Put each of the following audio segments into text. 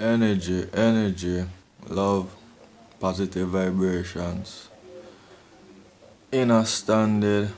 Energy, love, positive vibrations, inner standard,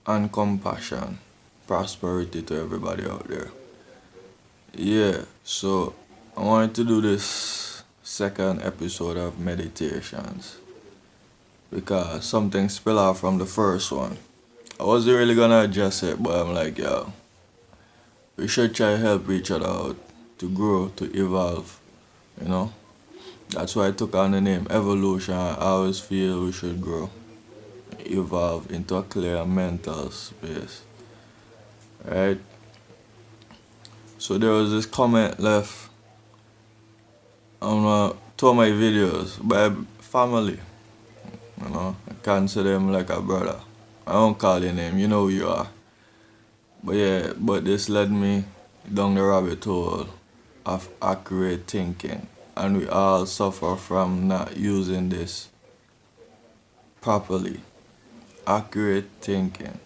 and compassion. Prosperity to everybody out there. Yeah, so I wanted to do this second episode of meditations because something spill out from the first one. I wasn't really gonna adjust it, but I'm like, yo, we should try to help each other out to grow, to evolve, you know? That's why I took on the name Evolution. I always feel we should grow, evolve into a clear mental space, right? So there was this comment left on two of my videos by family, you know? I consider him like a brother. I don't call your name, you know who you are. But yeah, but this led me down the rabbit hole of accurate thinking. And we all suffer from not using this properly. Accurate thinking.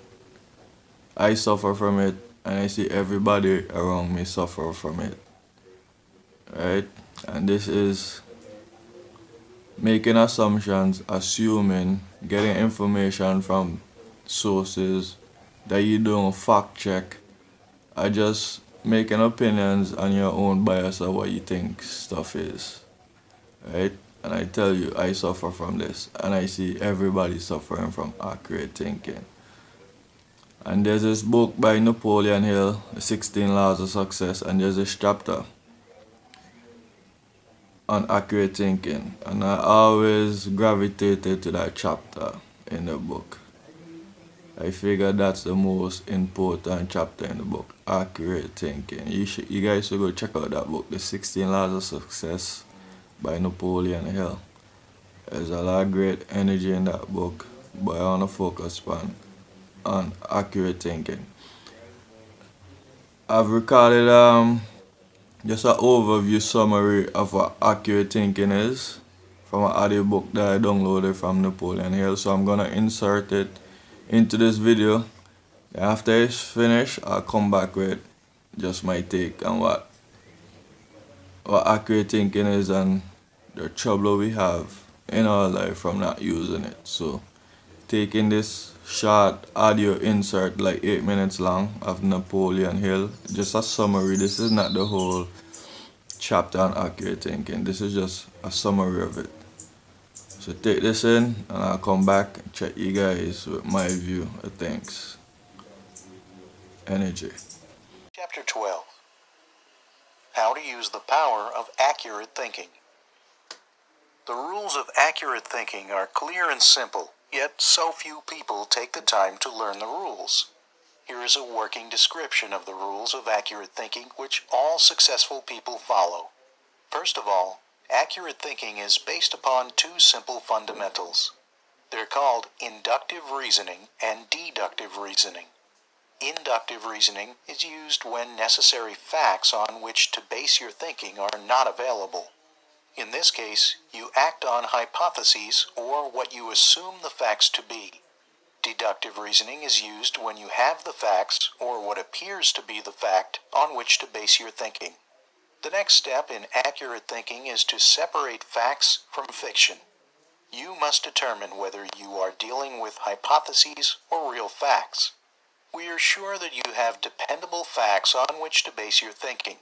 I suffer from it, and I see everybody around me suffer from it. Right? And this is making assumptions, assuming, getting information from sources that you don't fact check. I just making opinions on your own bias of what you think stuff is. Right? And I tell you, I suffer from this, and I see everybody suffering from accurate thinking. And there's this book by Napoleon Hill, The 16 Laws of Success, and there's this chapter on accurate thinking. And I always gravitated to that chapter in the book. I figure that's the most important chapter in the book, accurate thinking. You guys should go check out that book, The 16 Laws of Success by Napoleon Hill. There's a lot of great energy in that book, but I want to focus on accurate thinking. I've recorded just an overview summary of what accurate thinking is from an audiobook that I downloaded from Napoleon Hill. So I'm gonna insert it into this video. After it's finished, I'll come back with just my take on what accurate thinking is and the trouble we have in our life from not using it. So taking this short audio insert, like 8 minutes long, of Napoleon Hill, just a summary. This is not the whole chapter on accurate thinking. This is just a summary of it. So take this in, and I'll come back and check you guys with my view of things. Energy. Chapter 12. How to use the power of accurate thinking. The rules of accurate thinking are clear and simple, yet so few people take the time to learn the rules. Here is a working description of the rules of accurate thinking which all successful people follow. First of all, accurate thinking is based upon two simple fundamentals. They're called inductive reasoning and deductive reasoning. Inductive reasoning is used when necessary facts on which to base your thinking are not available. In this case, you act on hypotheses or what you assume the facts to be. Deductive reasoning is used when you have the facts or what appears to be the fact on which to base your thinking. The next step in accurate thinking is to separate facts from fiction. You must determine whether you are dealing with hypotheses or real facts. We are sure that you have dependable facts on which to base your thinking.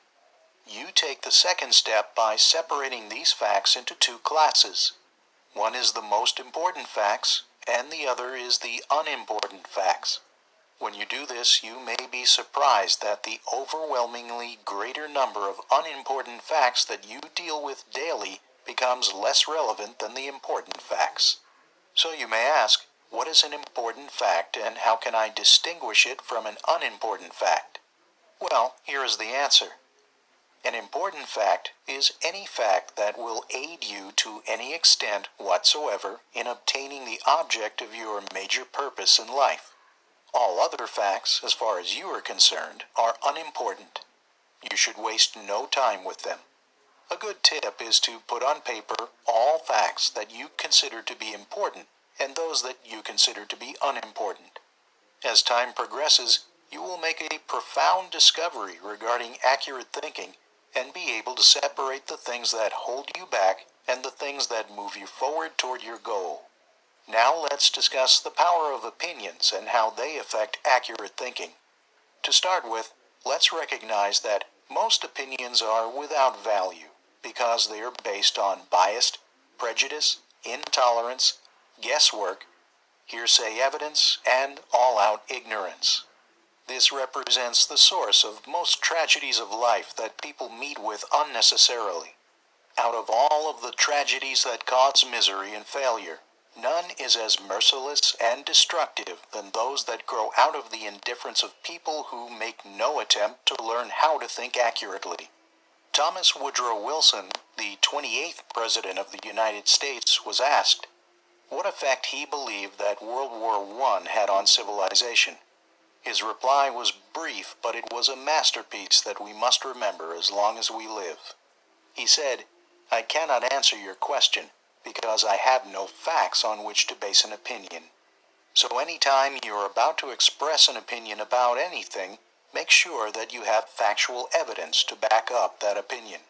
You take the second step by separating these facts into two classes. One is the most important facts, and the other is the unimportant facts. When you do this, you may be surprised that the overwhelmingly greater number of unimportant facts that you deal with daily becomes less relevant than the important facts. So you may ask, what is an important fact and how can I distinguish it from an unimportant fact? Well, here is the answer. An important fact is any fact that will aid you to any extent whatsoever in obtaining the object of your major purpose in life. All other facts, as far as you are concerned, are unimportant. You should waste no time with them. A good tip is to put on paper all facts that you consider to be important and those that you consider to be unimportant. As time progresses, you will make a profound discovery regarding accurate thinking and be able to separate the things that hold you back and the things that move you forward toward your goal. Now let's discuss the power of opinions and how they affect accurate thinking. To start with, let's recognize that most opinions are without value because they are based on bias, prejudice, intolerance, guesswork, hearsay evidence, and all-out ignorance. This represents the source of most tragedies of life that people meet with unnecessarily. Out of all of the tragedies that cause misery and failure, none is as merciless and destructive than those that grow out of the indifference of people who make no attempt to learn how to think accurately. Thomas Woodrow Wilson, the 28th President of the United States, was asked what effect he believed that World War I had on civilization. His reply was brief, but it was a masterpiece that we must remember as long as we live. He said, "I cannot answer your question because I have no facts on which to base an opinion. So anytime you are about to express an opinion about anything, make sure that you have factual evidence to back up that opinion."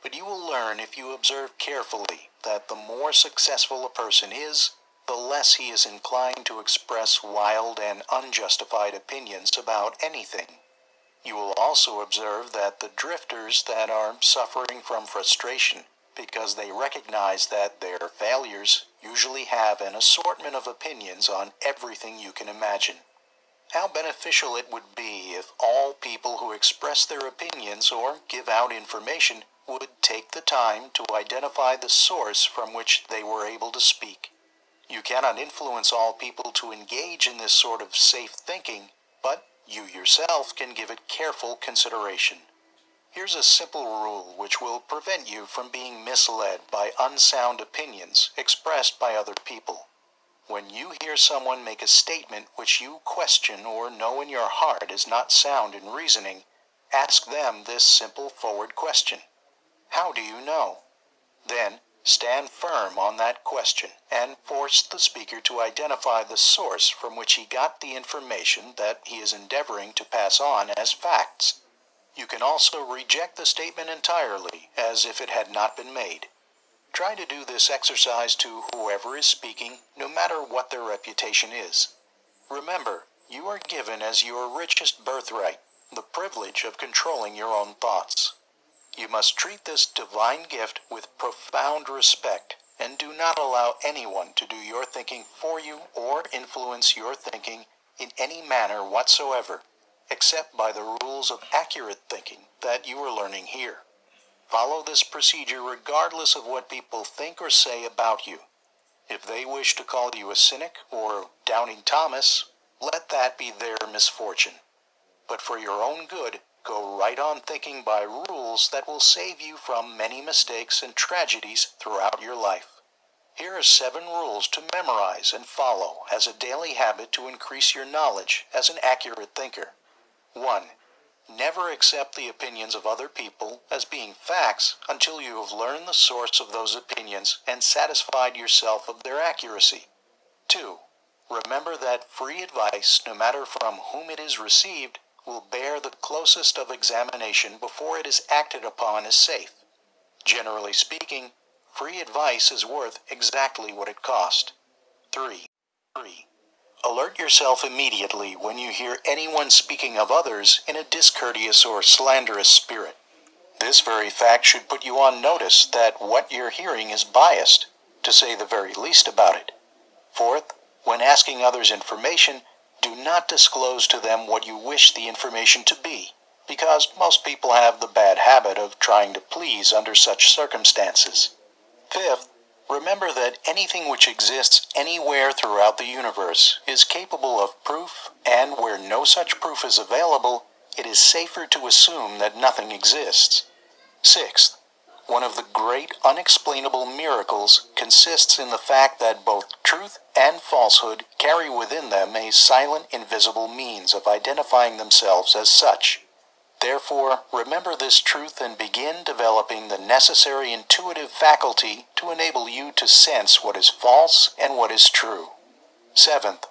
But you will learn if you observe carefully that the more successful a person is, the less he is inclined to express wild and unjustified opinions about anything. You will also observe that the drifters that are suffering from frustration because they recognize that their failures usually have an assortment of opinions on everything you can imagine. How beneficial it would be if all people who express their opinions or give out information would take the time to identify the source from which they were able to speak. You cannot influence all people to engage in this sort of safe thinking, but you yourself can give it careful consideration. Here's a simple rule which will prevent you from being misled by unsound opinions expressed by other people. When you hear someone make a statement which you question or know in your heart is not sound in reasoning, ask them this simple forward question: how do you know? Then, stand firm on that question and force the speaker to identify the source from which he got the information that he is endeavoring to pass on as facts. You can also reject the statement entirely, as if it had not been made. Try to do this exercise to whoever is speaking, no matter what their reputation is. Remember, you are given as your richest birthright the privilege of controlling your own thoughts. You must treat this divine gift with profound respect and do not allow anyone to do your thinking for you or influence your thinking in any manner whatsoever, except by the rules of accurate thinking that you are learning here. Follow this procedure regardless of what people think or say about you. If they wish to call you a cynic or Doubting Thomas, let that be their misfortune. But for your own good, go right on thinking by rules that will save you from many mistakes and tragedies throughout your life. Here are 7 rules to memorize and follow as a daily habit to increase your knowledge as an accurate thinker. 1. Never accept the opinions of other people as being facts until you have learned the source of those opinions and satisfied yourself of their accuracy. 2. Remember that free advice, no matter from whom it is received, will bear the closest of examination before it is acted upon as safe. Generally speaking, free advice is worth exactly what it cost. 3. Alert yourself immediately when you hear anyone speaking of others in a discourteous or slanderous spirit. This very fact should put you on notice that what you're hearing is biased, to say the very least about it. 4th, when asking others information, do not disclose to them what you wish the information to be, because most people have the bad habit of trying to please under such circumstances. 5th, remember that anything which exists anywhere throughout the universe is capable of proof, and where no such proof is available, it is safer to assume that nothing exists. 6th, one of the great unexplainable miracles consists in the fact that both truth and falsehood carry within them a silent, invisible means of identifying themselves as such. Therefore, remember this truth and begin developing the necessary intuitive faculty to enable you to sense what is false and what is true. 7th,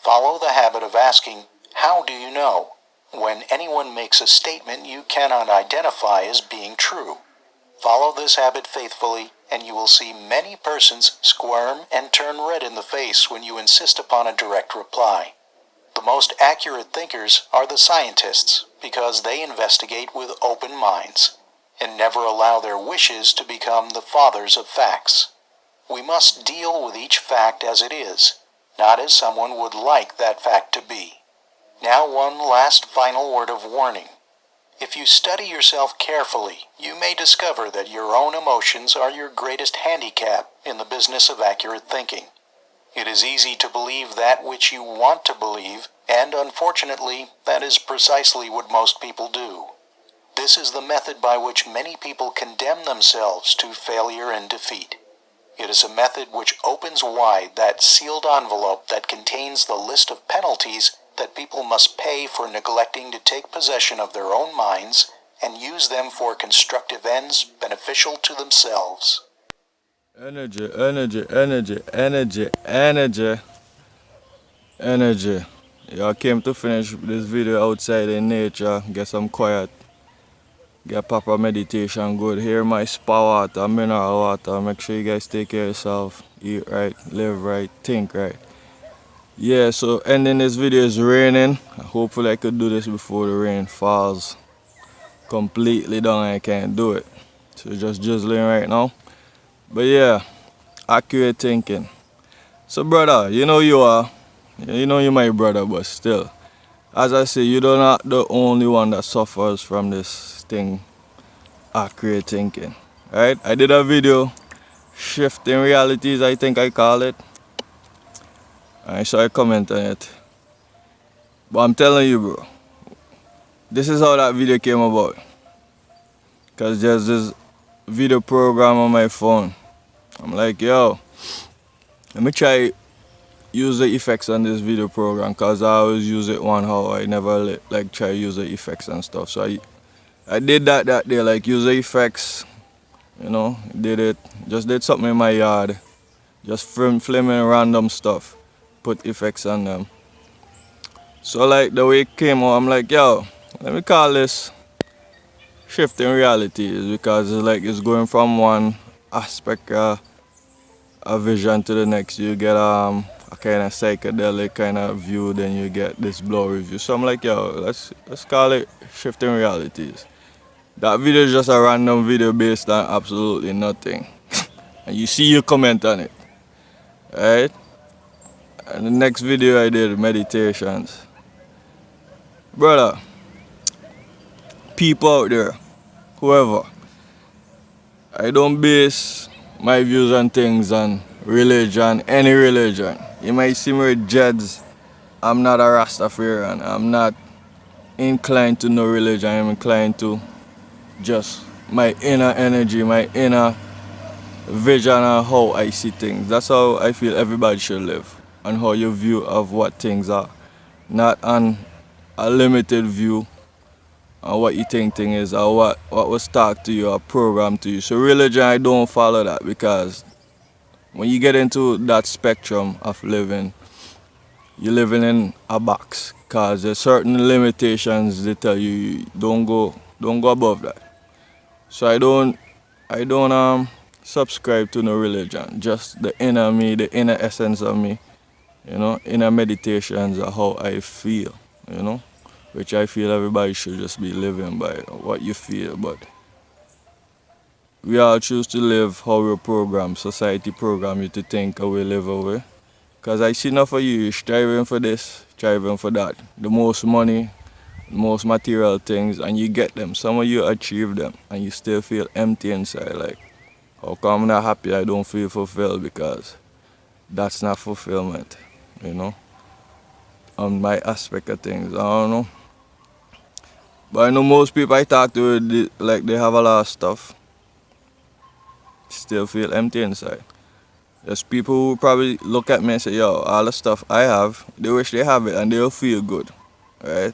follow the habit of asking, "How do you know?" when anyone makes a statement you cannot identify as being true. Follow this habit faithfully, and you will see many persons squirm and turn red in the face when you insist upon a direct reply. The most accurate thinkers are the scientists, because they investigate with open minds and never allow their wishes to become the fathers of facts. We must deal with each fact as it is, not as someone would like that fact to be. Now one last final word of warning. If you study yourself carefully, you may discover that your own emotions are your greatest handicap in the business of accurate thinking. It is easy to believe that which you want to believe, and unfortunately, that is precisely what most people do. This is the method by which many people condemn themselves to failure and defeat. It is a method which opens wide that sealed envelope that contains the list of penalties that people must pay for neglecting to take possession of their own minds and use them for constructive ends beneficial to themselves. Energy, energy, energy, energy, energy, energy. Yeah, I came to finish this video outside in nature, get some quiet, get proper meditation good. Hear my spa water, mineral water. Make sure you guys take care of yourself, eat right, live right, think right. Yeah, so ending this video is raining. Hopefully I could do this before the rain falls completely down and I can't do it. So it's just drizzling right now. But yeah, accurate thinking. So brother, you know you are. You know you're my brother, but still. As I say, you're not the only one that suffers from this thing, accurate thinking. Right? I did a video, Shifting Realities, I think I call it. I saw a comment on it. But I'm telling you, bro, this is how that video came about. Because there's this video program on my phone. I'm like, yo, let me try use the effects on this video program, because I always use it one how I never like try use the effects and stuff. So I did that day, like use the effects, you know, just did something in my yard, just filming random stuff, put effects on them. So like the way it came out, I'm like, yo, let me call this Shifting Realities, because it's like it's going from one aspect a vision to the next. You get a kind of psychedelic kind of view, then you get this blurry view. So I'm like, yo, let's call it Shifting Realities. That video is just a random video based on absolutely nothing. And you see your comment on it, right? And the next video I did meditations. Brother, people out there, whoever, I don't base my views on things on religion, any religion. You might see me with dreads. I'm not a Rastafarian. I'm not inclined to no religion. I'm inclined to just my inner energy, my inner vision of how I see things. That's how I feel everybody should live, and how your view of what things are. Not on a limited view on what you think thing is, or what was taught to you or programmed to you. So religion, I don't follow that, because when you get into that spectrum of living, you're living in a box, because there's certain limitations they tell you don't go above that. So I don't subscribe to no religion, just the inner me, the inner essence of me, you know, inner meditations are how I feel, you know, which I feel everybody should just be living by what you feel. But we all choose to live how we're programmed. Society program you to think how we live away. Because I see enough of you striving for this, striving for that. The most money, the most material things, and you get them. Some of you achieve them, and you still feel empty inside. Like, how come I'm not happy? I don't feel fulfilled, because that's not fulfillment, you know, on my aspect of things. I don't know. But I know most people I talk to, like, they have a lot of stuff, still feel empty inside. There's people who probably look at me and say, yo, all the stuff I have, they wish they have it and they'll feel good, right?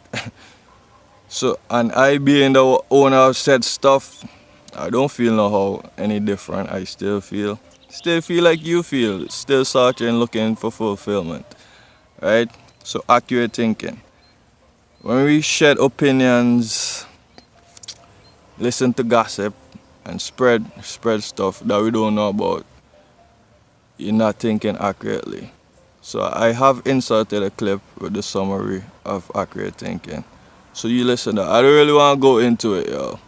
So, and I being the owner of said stuff, I don't feel no how any different. I still feel like you feel, still searching, looking for fulfillment, right? So accurate thinking. when we shed opinions, listen to gossip, and spread stuff that we don't know about, you're not thinking accurately. So I have inserted a clip with the summary of accurate thinking. So you listen to that. I don't really want to go into it, yo.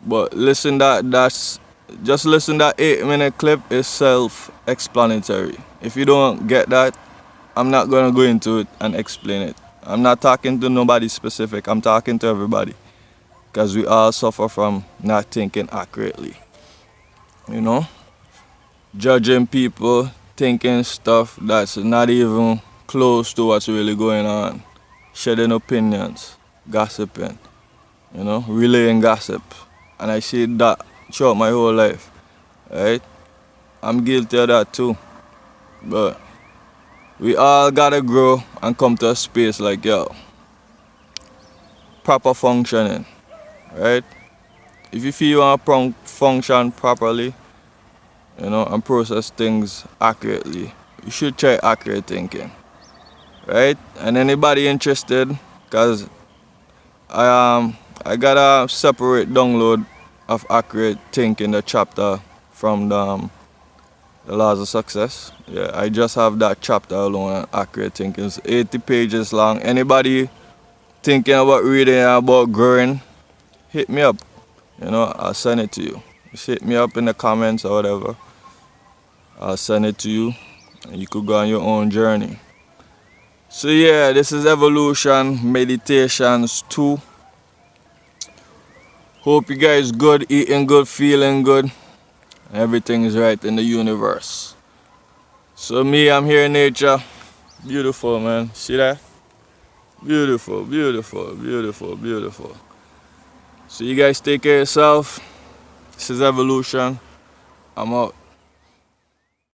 But listen that's just listen that 8-minute clip is self-explanatory. If you don't get that, I'm not gonna go into it and explain it. I'm not talking to nobody specific, I'm talking to everybody. Because we all suffer from not thinking accurately. You know? Judging people, thinking stuff that's not even close to what's really going on. Shedding opinions, gossiping, relaying gossip. And I see that throughout my whole life. Right? I'm guilty of that too. But we all gotta grow and come to a space like, yo, proper functioning. Right? If you feel you want to function properly, and process things accurately, you should try accurate thinking. Right? And anybody interested, because I got a separate download of accurate thinking, the chapter from the laws of success. Yeah, I just have that chapter alone on accurate thinking. It's 80 pages long. Anybody thinking about reading about growing, hit me up. I'll send it to you. Just hit me up in the comments or whatever. I'll send it to you and you could go on your own journey. So yeah, this is Evolution Meditations 2. Hope you guys good, eating good, feeling good. Everything is right in the universe. So me, I'm here in nature. Beautiful, man. See that? Beautiful, beautiful, beautiful, beautiful. So you guys take care of yourself. This is Evolution. I'm out.